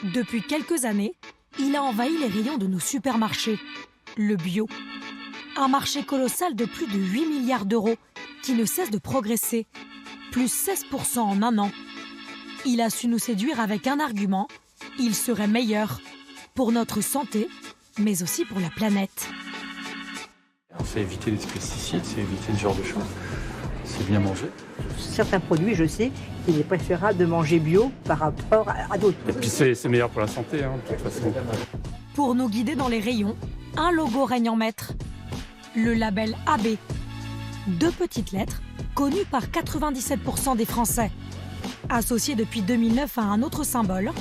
Depuis quelques années, il a envahi les rayons de nos supermarchés. Le bio. Un marché colossal de plus de 8 milliards d'euros qui ne cesse de progresser. Plus 16% en un an. Il a su nous séduire avec un argument. Il serait meilleur pour notre santé, mais aussi pour la planète. C'est éviter les pesticides, c'est éviter ce genre de choses. C'est bien manger. Certains produits, je sais qu'il est préférable de manger bio par rapport à d'autres. Et puis c'est meilleur pour la santé, de toute façon. Pour nous guider dans les rayons, un logo règne en maître. Le label AB. 2 petites lettres, connues par 97% des Français. Associé depuis 2009 à un autre symbole,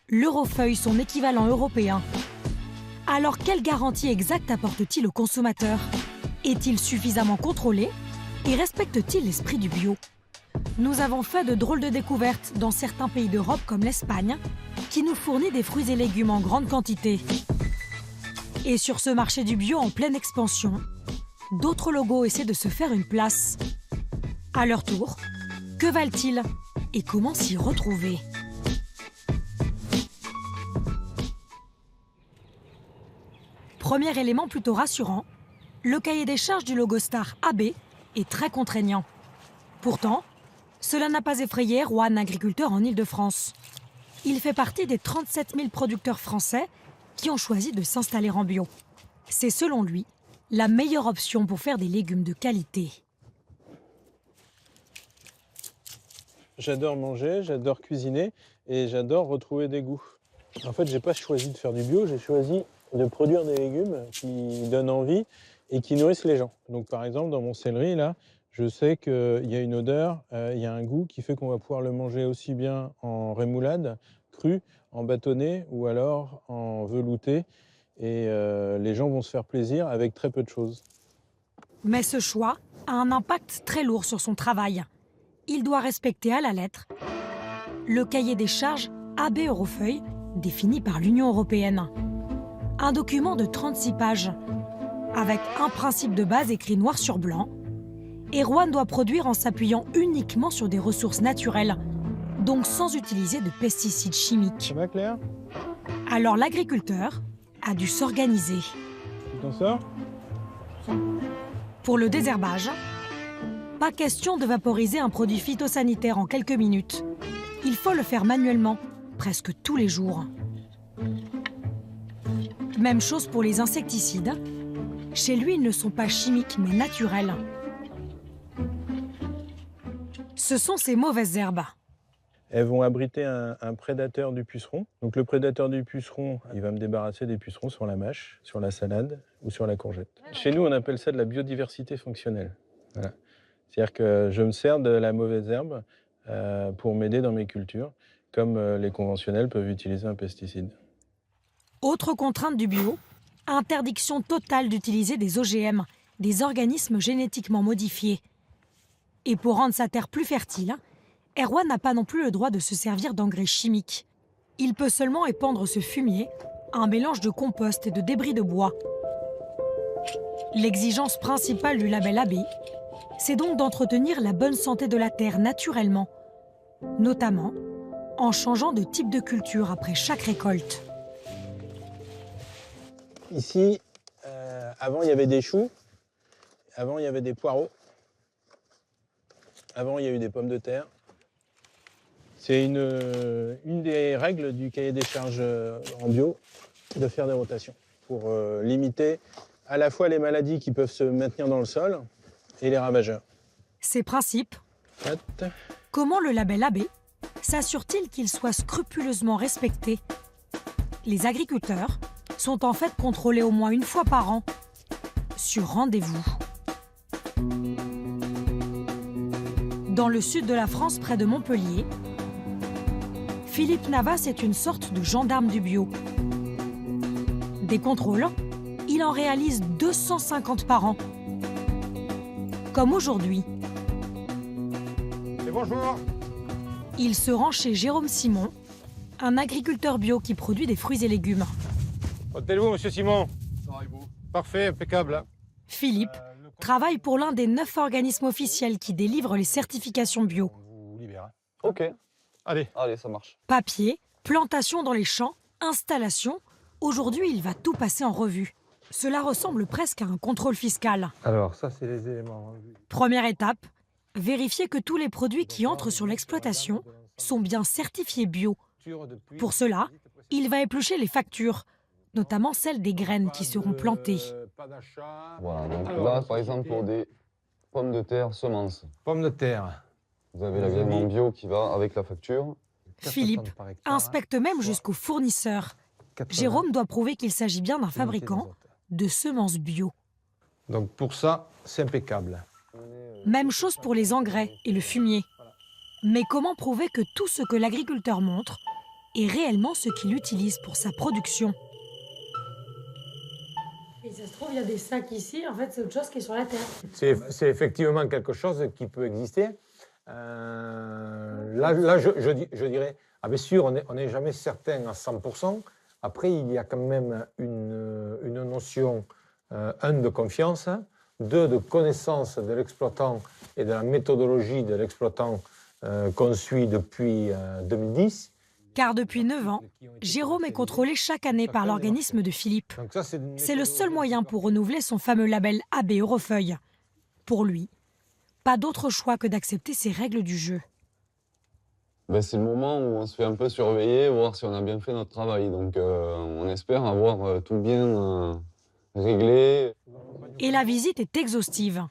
l'eurofeuille, son équivalent européen. Alors, quelle garantie exacte apporte-t-il au consommateur? Est-il suffisamment contrôlé? Et respecte-t-il l'esprit du bio? Nous avons fait de drôles de découvertes dans certains pays d'Europe comme l'Espagne, qui nous fournit des fruits et légumes en grande quantité. Et sur ce marché du bio en pleine expansion, d'autres logos essaient de se faire une place. À leur tour, que valent-ils et comment s'y retrouver? Premier élément plutôt rassurant, le cahier des charges du logo Star AB est très contraignant. Pourtant, cela n'a pas effrayé Erwan, agriculteur en Île-de-France. Il fait partie des 37 000 producteurs français qui ont choisi de s'installer en bio. C'est selon lui la meilleure option pour faire des légumes de qualité. J'adore manger, j'adore cuisiner et j'adore retrouver des goûts. En fait, j'ai pas choisi de faire du bio, j'ai choisi de produire des légumes qui donnent envie et qui nourrissent les gens. Donc par exemple, dans mon céleri, là, je sais qu'il y a une odeur, il y a un goût qui fait qu'on va pouvoir le manger aussi bien en rémoulade, cru, en bâtonné ou alors en velouté. Et les gens vont se faire plaisir avec très peu de choses. Mais ce choix a un impact très lourd sur son travail. Il doit respecter à la lettre le cahier des charges AB Eurofeuille défini par l'Union européenne. Un document de 36 pages, avec un principe de base écrit noir sur blanc. Erwan doit produire en s'appuyant uniquement sur des ressources naturelles, donc sans utiliser de pesticides chimiques. Ça va, Claire? Alors l'agriculteur a dû s'organiser. Tu t'en sors? Pour le désherbage, pas question de vaporiser un produit phytosanitaire en quelques minutes. Il faut le faire manuellement, presque tous les jours. Même chose pour les insecticides. Chez lui, ils ne sont pas chimiques, mais naturels. Ce sont ces mauvaises herbes. Elles vont abriter un prédateur du puceron. Donc le prédateur du puceron, il va me débarrasser des pucerons sur la mâche, sur la salade ou sur la courgette. Chez nous, on appelle ça de la biodiversité fonctionnelle. Voilà. C'est-à-dire que je me sers de la mauvaise herbe pour m'aider dans mes cultures, comme les conventionnels peuvent utiliser un pesticide. Autre contrainte du bio, interdiction totale d'utiliser des OGM, des organismes génétiquement modifiés. Et pour rendre sa terre plus fertile, Erwan n'a pas non plus le droit de se servir d'engrais chimiques. Il peut seulement épandre ce fumier, un mélange de compost et de débris de bois. L'exigence principale du label AB, c'est donc d'entretenir la bonne santé de la terre naturellement, notamment en changeant de type de culture après chaque récolte. Ici, avant, il y avait des choux. Avant, il y avait des poireaux. Avant, il y a eu des pommes de terre. C'est une des règles du cahier des charges en bio, de faire des rotations pour limiter à la fois les maladies qui peuvent se maintenir dans le sol et les ravageurs. Ces principes, comment le label AB s'assure-t-il qu'il soit scrupuleusement respecté? Les agriculteurs sont en fait contrôlés au moins une fois par an, sur rendez-vous. Dans le sud de la France, près de Montpellier, Philippe Navas est une sorte de gendarme du bio. Des contrôles, il en réalise 250 par an. Comme aujourd'hui. Et bonjour. Il se rend chez Jérôme Simon, un agriculteur bio qui produit des fruits et légumes. Comment allez-vous, monsieur Simon? Ça va et vous? Parfait, impeccable. Philippe travaille pour l'un des 9 organismes officiels qui délivrent les certifications bio. On vous libère. Ok. Allez. Allez, ça marche. Papier, Plantation dans les champs, installation, aujourd'hui il va tout passer en revue. Cela ressemble presque à un contrôle fiscal. Alors, ça, c'est les éléments. Première étape, vérifier que tous les produits qui entrent sur l'exploitation sont bien certifiés bio. Pour cela, il va éplucher les factures, notamment celles des graines qui seront plantées. Voilà, donc là, par exemple, pour des pommes de terre semences, Pommes de terre. vous avez l'agrément bio qui va avec la facture. Philippe inspecte même jusqu'au fournisseur. Jérôme doit prouver qu'il s'agit bien d'un fabricant de semences bio. Donc pour ça, c'est impeccable. Même chose pour les engrais et le fumier. Mais comment prouver que tout ce que l'agriculteur montre est réellement ce qu'il utilise pour sa production? Et ça se trouve, il y a des sacs ici, en fait c'est autre chose qui est sur la terre. C'est effectivement quelque chose qui peut exister. Là, je dirais, ah bien sûr, on n'est jamais certain à 100%. Après, il y a quand même une notion, de confiance, deux, de connaissance de l'exploitant et de la méthodologie de l'exploitant qu'on suit depuis 2010. Car depuis 9 ans, Jérôme est contrôlé chaque année par l'organisme de Philippe. C'est le seul moyen pour renouveler son fameux label AB Eurofeuille. Pour lui, pas d'autre choix que d'accepter ces règles du jeu. Ben, c'est le moment où on se fait un peu surveiller, voir si on a bien fait notre travail. Donc on espère avoir tout bien réglé. Et la visite est exhaustive.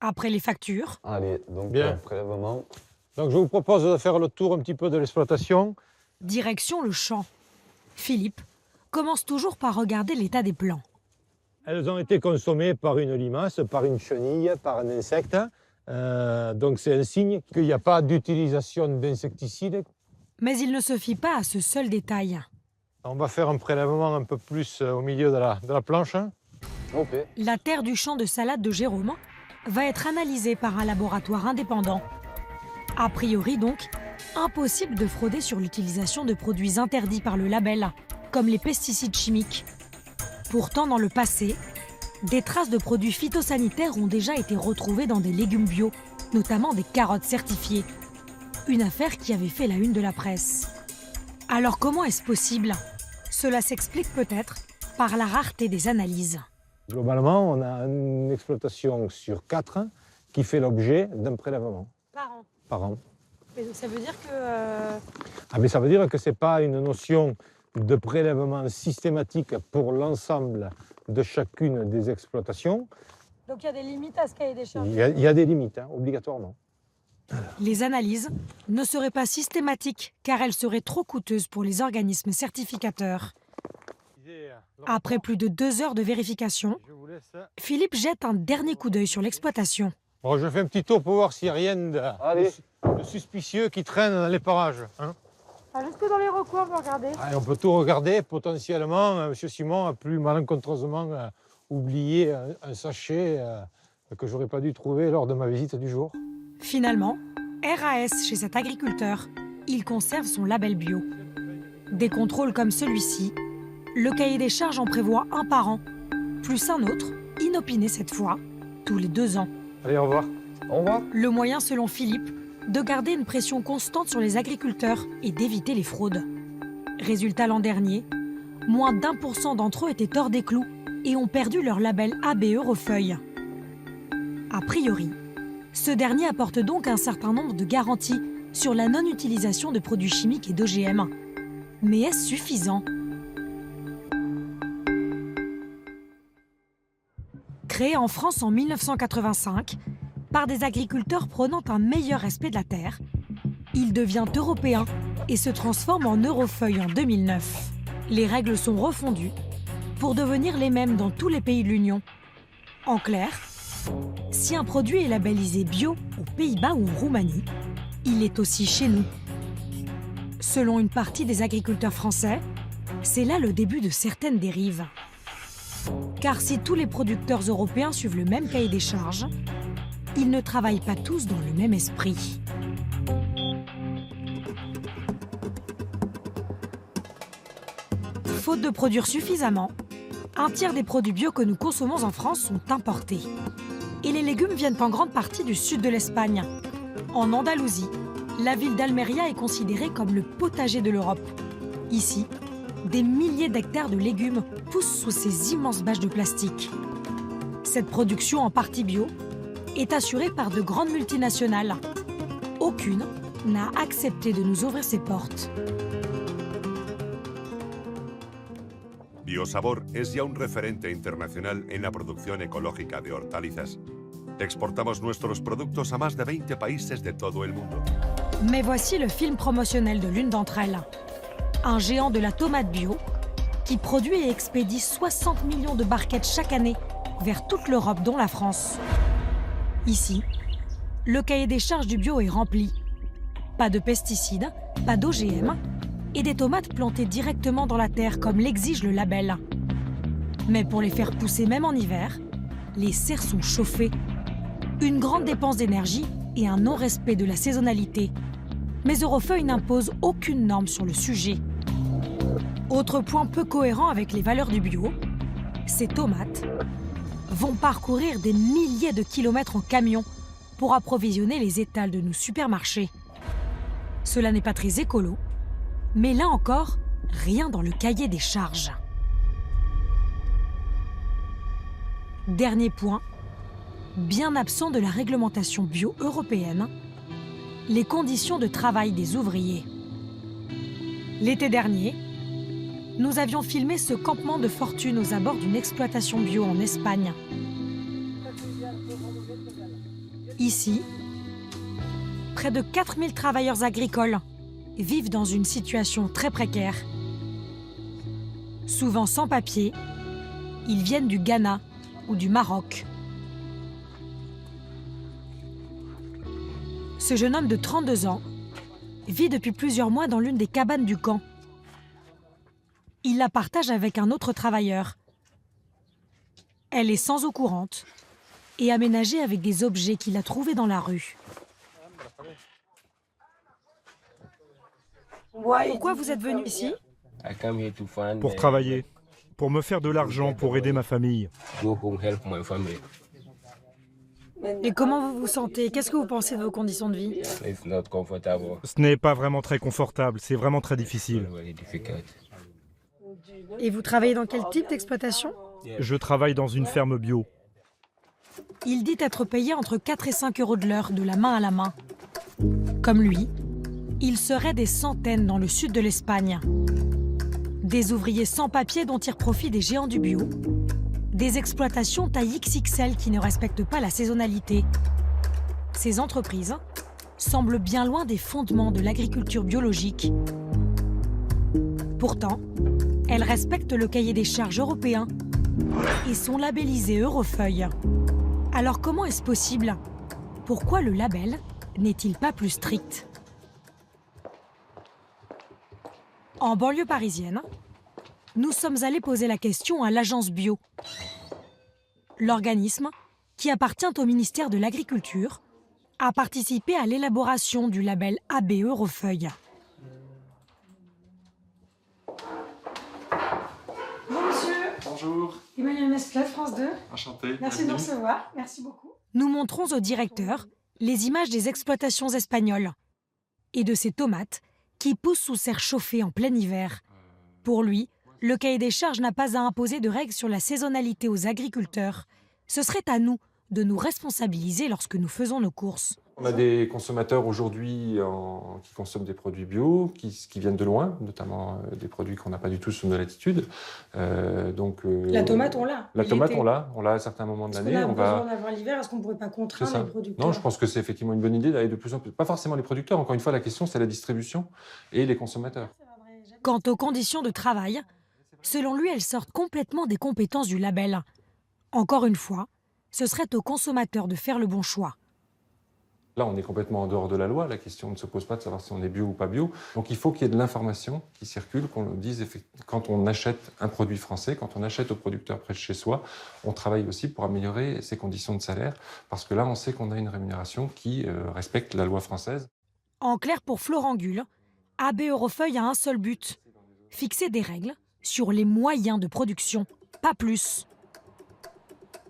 Après les factures, Allez, donc Bien. prélèvement. Donc je vous propose de faire le tour un petit peu de l'exploitation. direction le champ. Philippe commence toujours par regarder l'état des plants. Elles ont été consommées par une limace, par une chenille, par un insecte. Donc c'est un signe qu'il n'y a pas d'utilisation d'insecticides. Mais il ne se fie pas à ce seul détail. On va faire un prélèvement un peu plus au milieu de la planche. Ok. La terre du champ de salade de Jérôme va être analysée par un laboratoire indépendant. A priori donc, impossible de frauder sur l'utilisation de produits interdits par le label, comme les pesticides chimiques. Pourtant, dans le passé, des traces de produits phytosanitaires ont déjà été retrouvées dans des légumes bio, notamment des carottes certifiées. Une affaire qui avait fait la une de la presse. Alors comment est-ce possible? Cela s'explique peut-être par la rareté des analyses. Globalement, on a une exploitation sur 4 qui fait l'objet d'un prélèvement par an. Mais ça veut dire que... Ah, mais ça veut dire que ce n'est pas une notion de prélèvement systématique pour l'ensemble de chacune des exploitations. Donc il y a des limites à ce cahier des charges. Il y a des limites, obligatoirement. Les analyses ne seraient pas systématiques car elles seraient trop coûteuses pour les organismes certificateurs. Après plus de 2 heures de vérification, Philippe jette un dernier coup d'œil sur l'exploitation. Bon, je fais un petit tour pour voir s'il n'y a rien de suspicieux qui traîne dans les parages. Hein. Juste dans les recoins, vous regardez. Allez, on peut tout regarder. Potentiellement, M. Simon a plus malencontreusement oublié un sachet que j'aurais pas dû trouver lors de ma visite du jour. Finalement, RAS chez cet agriculteur, il conserve son label bio. Des contrôles comme celui-ci, le cahier des charges en prévoit un par an, plus un autre, inopiné cette fois, tous les 2 ans. Allez, au revoir. Au revoir. Le moyen, selon Philippe, de garder une pression constante sur les agriculteurs et d'éviter les fraudes. Résultat l'an dernier, moins d'1% d'entre eux étaient hors des clous et ont perdu leur label AB Eurofeuille. A priori, ce dernier apporte donc un certain nombre de garanties sur la non-utilisation de produits chimiques et d'OGM. Mais est-ce suffisant? Créé en France en 1985, par des agriculteurs prônant un meilleur respect de la terre, il devient européen et se transforme en Eurofeuille en 2009. Les règles sont refondues pour devenir les mêmes dans tous les pays de l'Union. En clair, si un produit est labellisé bio aux Pays-Bas ou en Roumanie, il est aussi chez nous. Selon une partie des agriculteurs français, c'est là le début de certaines dérives. Car si tous les producteurs européens suivent le même cahier des charges, ils ne travaillent pas tous dans le même esprit. Faute de produire suffisamment, un tiers des produits bio que nous consommons en France sont importés. Et les légumes viennent en grande partie du sud de l'Espagne. En Andalousie, la ville d'Almeria est considérée comme le potager de l'Europe. Ici, des milliers d'hectares de légumes poussent sous ces immenses bâches de plastique. Cette production en partie bio est assurée par de grandes multinationales. Aucune n'a accepté de nous ouvrir ses portes. Biosabor es ya un referente internacional en la producción ecológica de hortalizas. Exportamos nuestros productos a más de 20 países de todo el mundo. Mais voici le film promotionnel de l'une d'entre elles. Un géant de la tomate bio qui produit et expédie 60 millions de barquettes chaque année vers toute l'Europe, dont la France. Ici, le cahier des charges du bio est rempli. Pas de pesticides, pas d'OGM et des tomates plantées directement dans la terre comme l'exige le label. Mais pour les faire pousser même en hiver, les serres sont chauffées. Une grande dépense d'énergie et un non-respect de la saisonnalité. Mais Eurofeuille n'impose aucune norme sur le sujet. Autre point peu cohérent avec les valeurs du bio, ces tomates vont parcourir des milliers de kilomètres en camion pour approvisionner les étals de nos supermarchés. Cela n'est pas très écolo, mais là encore, rien dans le cahier des charges. Dernier point, bien absent de la réglementation bio européenne, les conditions de travail des ouvriers. L'été dernier, nous avions filmé ce campement de fortune aux abords d'une exploitation bio en Espagne. Ici, près de 4000 travailleurs agricoles vivent dans une situation très précaire. Souvent sans papier, ils viennent du Ghana ou du Maroc. Ce jeune homme de 32 ans vit depuis plusieurs mois dans l'une des cabanes du camp. Il la partage avec un autre travailleur. Elle est sans eau courante et aménagée avec des objets qu'il a trouvés dans la rue. Pourquoi vous êtes venu ici? Pour travailler, pour me faire de l'argent, pour aider ma famille. Et comment vous vous sentez? Qu'est-ce que vous pensez de vos conditions de vie? Ce n'est pas vraiment très confortable, c'est vraiment très difficile. Et vous travaillez dans quel type d'exploitation? Je travaille dans une ferme bio. Il dit être payé entre 4 et 5 euros de l'heure, de la main à la main. Comme lui, il serait des centaines dans le sud de l'Espagne. Des ouvriers sans papier dont tirent profit des géants du bio. Des exploitations taille XXL qui ne respectent pas la saisonnalité. Ces entreprises semblent bien loin des fondements de l'agriculture biologique. Pourtant, elles respectent le cahier des charges européen et sont labellisées Eurofeuille. Alors comment est-ce possible? Pourquoi le label n'est-il pas plus strict? En banlieue parisienne, nous sommes allés poser la question à l'Agence Bio. L'organisme, qui appartient au ministère de l'Agriculture, a participé à l'élaboration du label AB Eurofeuille. Bonjour monsieur. Bonjour, Emmanuel Mesclat, France 2. enchanté. Merci de nous recevoir. Merci beaucoup. Nous montrons au directeur les images des exploitations espagnoles et de ces tomates qui poussent sous serre chauffée en plein hiver. Pour lui, le cahier des charges n'a pas à imposer de règles sur la saisonnalité aux agriculteurs. Ce serait à nous de nous responsabiliser lorsque nous faisons nos courses. On a des consommateurs aujourd'hui qui consomment des produits bio, qui viennent de loin, notamment des produits qu'on n'a pas du tout sur nos latitudes. La tomate, on l'a. La tomate, on l'a à certains moments de l'année. On a besoin d'avoir l'hiver, est-ce qu'on ne pourrait pas contraindre les producteurs? Non, je pense que c'est effectivement une bonne idée d'aller de plus en plus. Pas forcément les producteurs, encore une fois, la question, c'est la distribution et les consommateurs. Quant aux conditions de travail, selon lui, elles sortent complètement des compétences du label. Encore une fois, ce serait aux consommateurs de faire le bon choix. Là, on est complètement en dehors de la loi. La question ne se pose pas de savoir si on est bio ou pas bio. Donc, il faut qu'il y ait de l'information qui circule, qu'on le dise quand on achète un produit français, quand on achète au producteur près de chez soi. On travaille aussi pour améliorer ses conditions de salaire, parce que là, on sait qu'on a une rémunération qui respecte la loi française. En clair, pour Florent Gull, AB Eurofeuille a un seul but, fixer des règles sur les moyens de production, pas plus.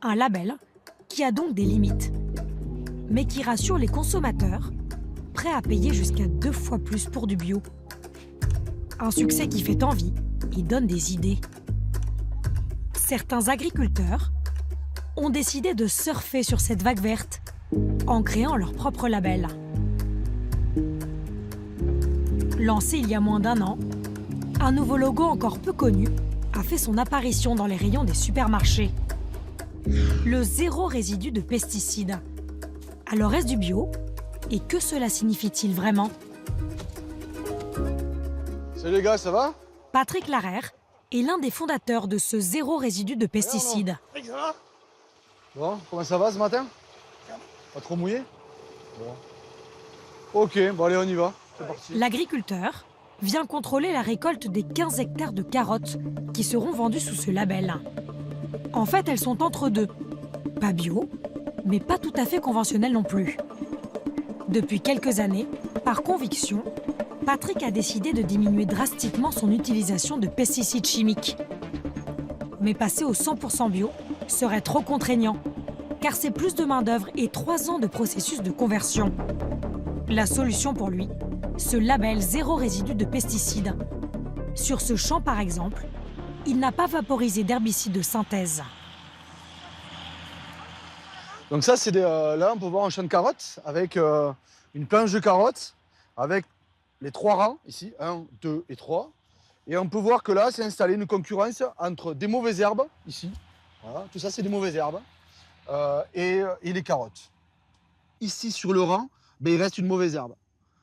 Un label qui a donc des limites, mais qui rassure les consommateurs, prêts à payer jusqu'à 2 fois plus pour du bio. Un succès qui fait envie et donne des idées. Certains agriculteurs ont décidé de surfer sur cette vague verte en créant leur propre label. Lancé il y a moins d'1 an, un nouveau logo encore peu connu a fait son apparition dans les rayons des supermarchés. Le zéro résidu de pesticides. Alors est-ce du bio? Et que cela signifie-t-il vraiment? Salut les gars, ça va? Patrick Larère est l'un des fondateurs de ce zéro résidu de pesticides. Bon, comment ça va ce matin? Pas trop mouillé? Bon. Ok, bon allez, on y va. C'est parti. L'agriculteur vient contrôler la récolte des 15 hectares de carottes qui seront vendues sous ce label. En fait, elles sont entre deux. Pas bio, mais pas tout à fait conventionnelles non plus. Depuis quelques années, par conviction, Patrick a décidé de diminuer drastiquement son utilisation de pesticides chimiques. Mais passer au 100% bio serait trop contraignant, car c'est plus de main-d'œuvre et 3 ans de processus de conversion. La solution pour lui, ce label zéro résidu de pesticides. Sur ce champ, par exemple, il n'a pas vaporisé d'herbicides de synthèse. Donc ça, c'est là, on peut voir un champ de carottes avec une planche de carottes, avec les 3 rangs ici, 1, 2 et 3. Et on peut voir que là, c'est installé une concurrence entre des mauvaises herbes, ici. Voilà, tout ça, c'est des mauvaises herbes. Et les carottes. Ici, sur le rang, ben, il reste une mauvaise herbe.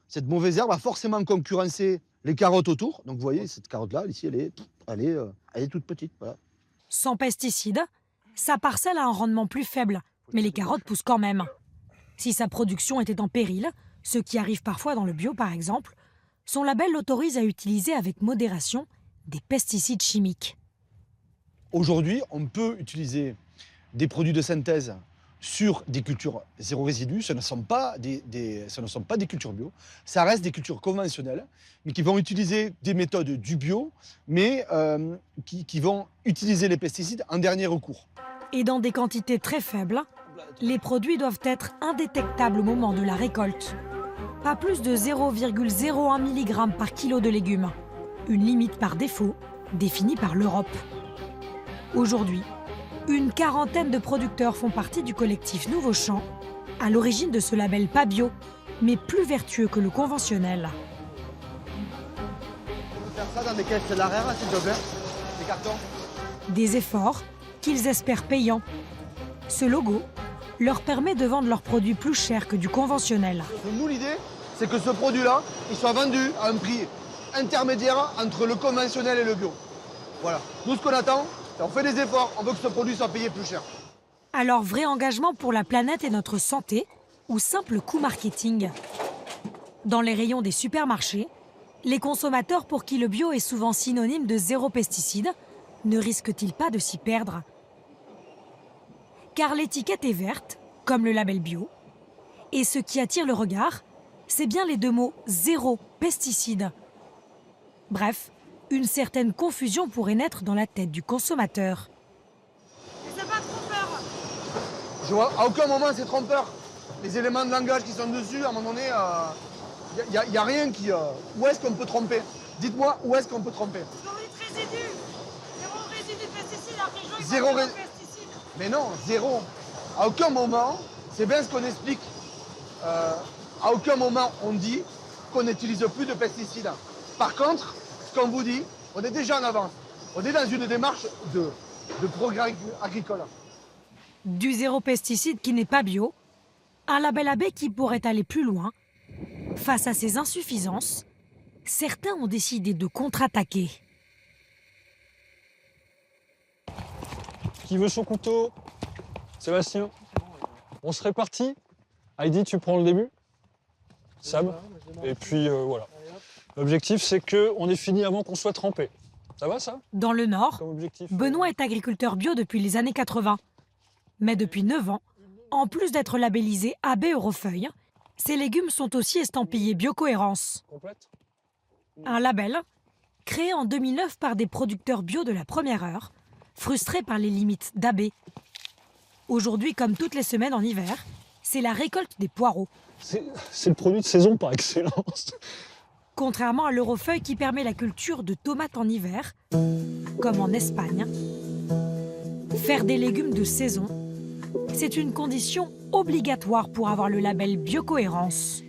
Cette mauvaise herbe a forcément concurrencé les carottes autour. Donc vous voyez, cette carotte-là, ici, elle est toute petite. Voilà. Sans pesticides, sa parcelle a un rendement plus faible, mais les carottes poussent quand même. Si sa production était en péril, ce qui arrive parfois dans le bio par exemple, son label l'autorise à utiliser avec modération des pesticides chimiques. Aujourd'hui, on peut utiliser des produits de synthèse sur des cultures zéro résidu. Ce ne sont pas des cultures bio, ça reste des cultures conventionnelles, mais qui vont utiliser des méthodes du bio, mais qui vont utiliser les pesticides en dernier recours. Et dans des quantités très faibles, les produits doivent être indétectables au moment de la récolte. Pas plus de 0,01 mg par kilo de légumes, une limite par défaut définie par l'Europe. Aujourd'hui, une quarantaine de producteurs font partie du collectif Nouveau Champ, à l'origine de ce label pas bio, mais plus vertueux que le conventionnel. On peut faire ça dans des caisses Larère, s'il te plaît, des cartons. Des efforts qu'ils espèrent payants. Ce logo leur permet de vendre leurs produits plus chers que du conventionnel. Nous, l'idée, c'est que ce produit-là, il soit vendu à un prix intermédiaire entre le conventionnel et le bio. Voilà. Nous, ce qu'on attend, on fait des efforts, on veut que ce produit soit payé plus cher. Alors, vrai engagement pour la planète et notre santé, ou simple coût marketing? Dans les rayons des supermarchés, les consommateurs pour qui le bio est souvent synonyme de zéro pesticide, ne risquent-ils pas de s'y perdre? Car l'étiquette est verte, comme le label bio, et ce qui attire le regard, c'est bien les 2 mots « zéro pesticide ». Bref, une certaine confusion pourrait naître dans la tête du consommateur. Mais c'est pas trompeur. Je vois, à aucun moment c'est trompeur. Les éléments de langage qui sont dessus, à un moment donné, y a rien qui... où est-ce qu'on peut tromper? Dites-moi, où est-ce qu'on peut tromper? Zéro résidu. Zéro résidu de pesticides, alors que les gens ils Zéro parlent de résidu. pesticides. Mais non, zéro. À aucun moment, c'est bien ce qu'on explique. À aucun moment on dit qu'on n'utilise plus de pesticides. Par contre, ce qu'on vous dit, on est déjà en avance. On est dans une démarche de progrès agricole. Du zéro pesticide qui n'est pas bio, un label AB qui pourrait aller plus loin. Face à ces insuffisances, certains ont décidé de contre-attaquer. Qui veut son couteau? Sébastien. On se répartit. Heidi, tu prends le début. Sam. Et puis voilà. L'objectif, c'est qu'on ait fini avant qu'on soit trempé. Ça va, ça? Dans le Nord, Benoît est agriculteur bio depuis les années 80. Mais depuis 9 ans, en plus d'être labellisé AB Eurofeuille, ses légumes sont aussi estampillés Biocohérence. Un label créé en 2009 par des producteurs bio de la première heure, frustrés par les limites d'AB. Aujourd'hui, comme toutes les semaines en hiver, c'est la récolte des poireaux. C'est le produit de saison par excellence. Contrairement à l'Eurofeuille qui permet la culture de tomates en hiver, comme en Espagne, faire des légumes de saison, c'est une condition obligatoire pour avoir le label Biocohérence.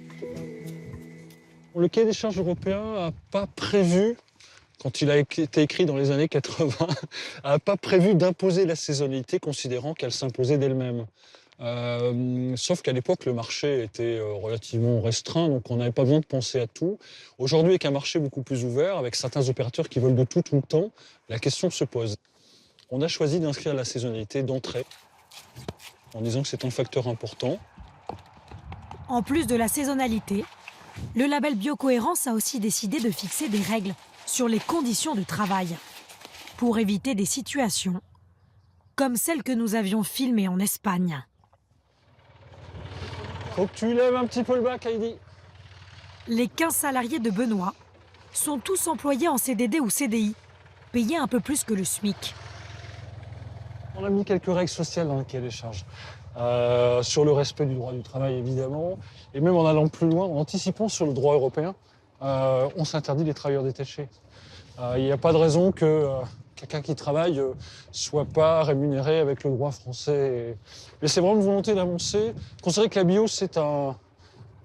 Le cahier des charges européen n'a pas prévu, quand il a été écrit dans les années 80, n'a pas prévu d'imposer la saisonnalité, considérant qu'elle s'imposait d'elle-même. Sauf qu'à l'époque, le marché était relativement restreint, donc on n'avait pas besoin de penser à tout. Aujourd'hui, avec un marché beaucoup plus ouvert, avec certains opérateurs qui veulent de tout le temps, la question se pose. On a choisi d'inscrire la saisonnalité d'entrée, en disant que c'est un facteur important. En plus de la saisonnalité, le label Biocohérence a aussi décidé de fixer des règles sur les conditions de travail pour éviter des situations comme celle que nous avions filmée en Espagne. Faut que tu lèves un petit peu le bac, Heidi. Les 15 salariés de Benoît sont tous employés en CDD ou CDI, payés un peu plus que le SMIC. On a mis quelques règles sociales dans le cahier des charges. Sur le respect du droit du travail, évidemment, et même en allant plus loin, en anticipant sur le droit européen, on s'interdit les travailleurs détachés. Il n'y a pas de raison que quelqu'un qui travaille ne soit pas rémunéré avec le droit français. Mais c'est vraiment une volonté d'avancer. Considérer que la bio, c'est un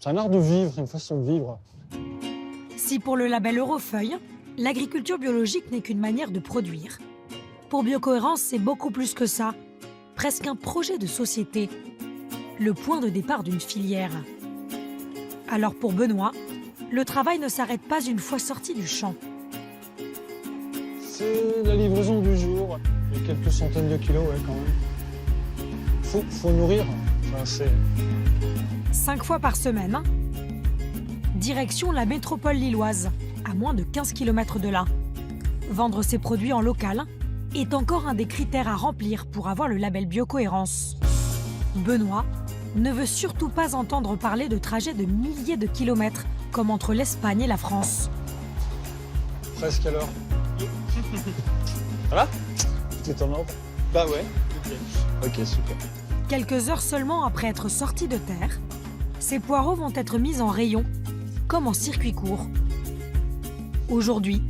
art de vivre, une façon de vivre. Si pour le label Eurofeuille, l'agriculture biologique n'est qu'une manière de produire, pour Biocohérence, c'est beaucoup plus que ça. Presque un projet de société, le point de départ d'une filière. Alors pour Benoît, le travail ne s'arrête pas une fois sorti du champ. C'est la livraison du jour, il y a quelques centaines de kilos, ouais, quand même. Faut nourrir. Enfin, 5 fois par semaine, direction la métropole lilloise, à moins de 15 km de là. Vendre ses produits en local est encore un des critères à remplir pour avoir le label Biocohérence. Benoît ne veut surtout pas entendre parler de trajets de milliers de kilomètres, comme entre l'Espagne et la France. Presque à l'heure. Voilà. Tout est en ordre? Bah ouais. Ok, super. Quelques heures seulement après être sortis de terre, ces poireaux vont être mis en rayon, comme en circuit court. Aujourd'hui,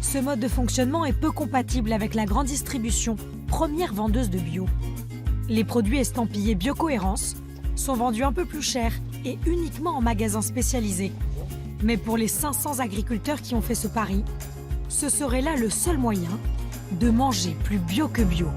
ce mode de fonctionnement est peu compatible avec la grande distribution, première vendeuse de bio. Les produits estampillés Biocohérence sont vendus un peu plus cher et uniquement en magasins spécialisés. Mais pour les 500 agriculteurs qui ont fait ce pari, ce serait là le seul moyen de manger plus bio que bio.